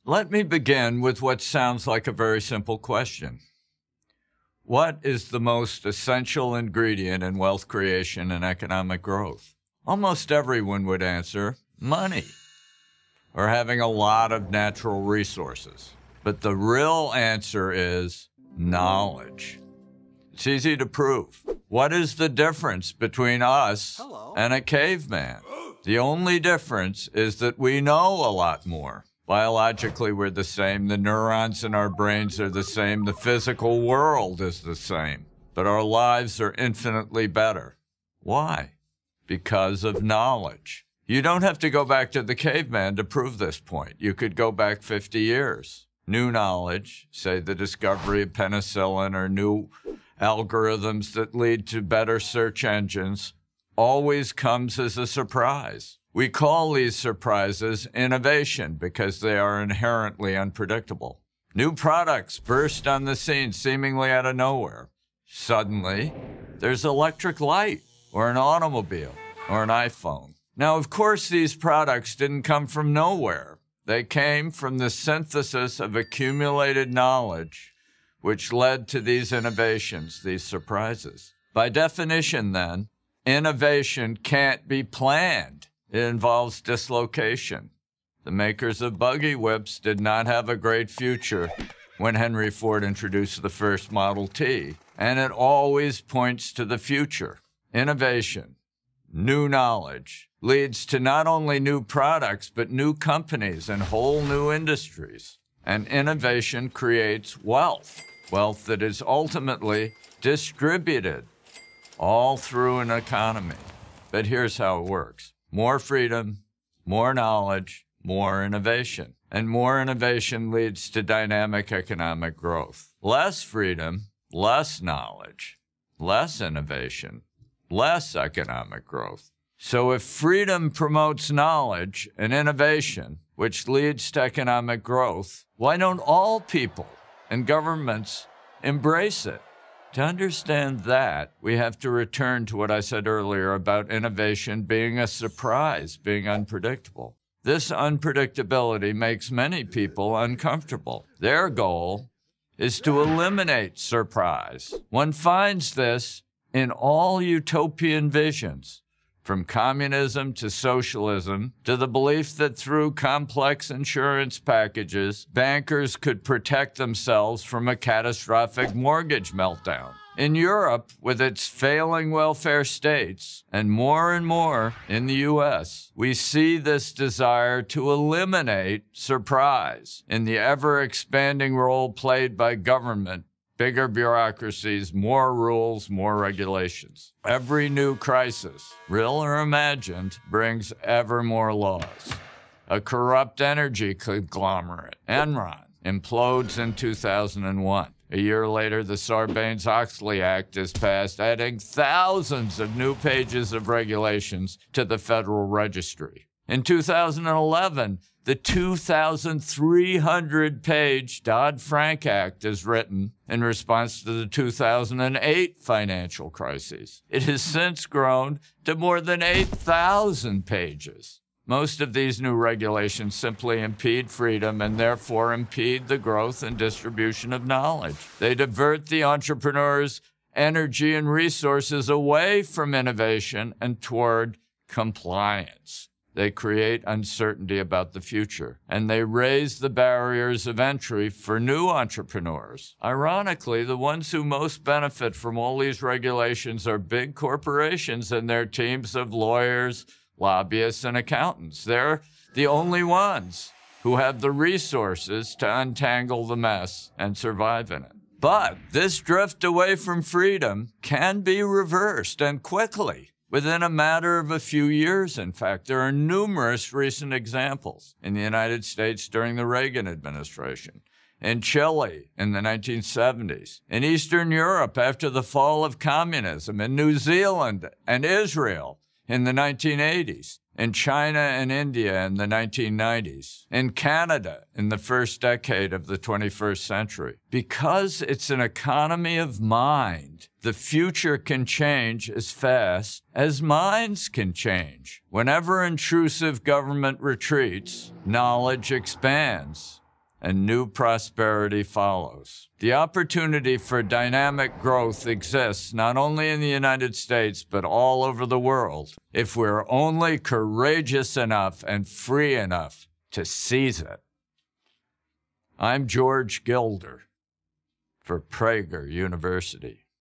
Let me begin with what sounds like a very simple question. What is the most essential ingredient in wealth creation and economic growth? Almost everyone would answer money, or having a lot of natural resources. But the real answer is knowledge. It's easy to prove. What is the difference between us and a caveman? The only difference is that we know a lot more. Biologically, we're the same. The neurons in our brains are the same. The physical world is the same. But our lives are infinitely better. Why? Because of knowledge. You don't have to go back to the caveman to prove this point. You could go back 50 years. New knowledge, say the discovery of penicillin or new algorithms that lead to better search engines, always comes as a surprise. We call these surprises innovation because they are inherently unpredictable. New products burst on the scene seemingly out of nowhere. Suddenly, there's electric light, or an automobile, or an iPhone. Now, of course, these products didn't come from nowhere. They came from the synthesis of accumulated knowledge, which led to these innovations, these surprises. By definition, then, innovation can't be planned. It involves dislocation. The makers of buggy whips did not have a great future when Henry Ford introduced the first Model T, and it always points to the future. Innovation, new knowledge, leads to not only new products, but new companies and whole new industries. And innovation creates wealth, wealth that is ultimately distributed all through an economy. But here's how it works. More freedom, more knowledge, more innovation. And more innovation leads to dynamic economic growth. Less freedom, less knowledge, less innovation, less economic growth. So if freedom promotes knowledge and innovation, which leads to economic growth, why don't all people and governments embrace it? To understand that, we have to return to what I said earlier about innovation being a surprise, being unpredictable. This unpredictability makes many people uncomfortable. Their goal is to eliminate surprise. One finds this in all utopian visions, from communism to socialism, to the belief that through complex insurance packages, bankers could protect themselves from a catastrophic mortgage meltdown. In Europe, with its failing welfare states, and more in the US, we see this desire to eliminate surprise in the ever-expanding role played by government. Bigger bureaucracies, more rules, more regulations. Every new crisis, real or imagined, brings ever more laws. A corrupt energy conglomerate, Enron, implodes in 2001. A year later, the Sarbanes-Oxley Act is passed, adding thousands of new pages of regulations to the Federal Registry. In 2011, the 2,300-page Dodd-Frank Act is written in response to the 2008 financial crisis. It has since grown to more than 8,000 pages. Most of these new regulations simply impede freedom and therefore impede the growth and distribution of knowledge. They divert the entrepreneur's energy and resources away from innovation and toward compliance. They create uncertainty about the future, and they raise the barriers of entry for new entrepreneurs. Ironically, the ones who most benefit from all these regulations are big corporations and their teams of lawyers, lobbyists, and accountants. They're the only ones who have the resources to untangle the mess and survive in it. But this drift away from freedom can be reversed, and quickly. Within a matter of a few years, in fact. There are numerous recent examples in the United States during the Reagan administration, in Chile in the 1970s, in Eastern Europe after the fall of communism, in New Zealand and Israel in the 1980s, in China and India in the 1990s, in Canada in the first decade of the 21st century. Because it's an economy of mind, the future can change as fast as minds can change. Whenever intrusive government retreats, knowledge expands. and new prosperity follows. The opportunity for dynamic growth exists not only in the United States, but all over the world, if we're only courageous enough and free enough to seize it. I'm Gilder for Prager University.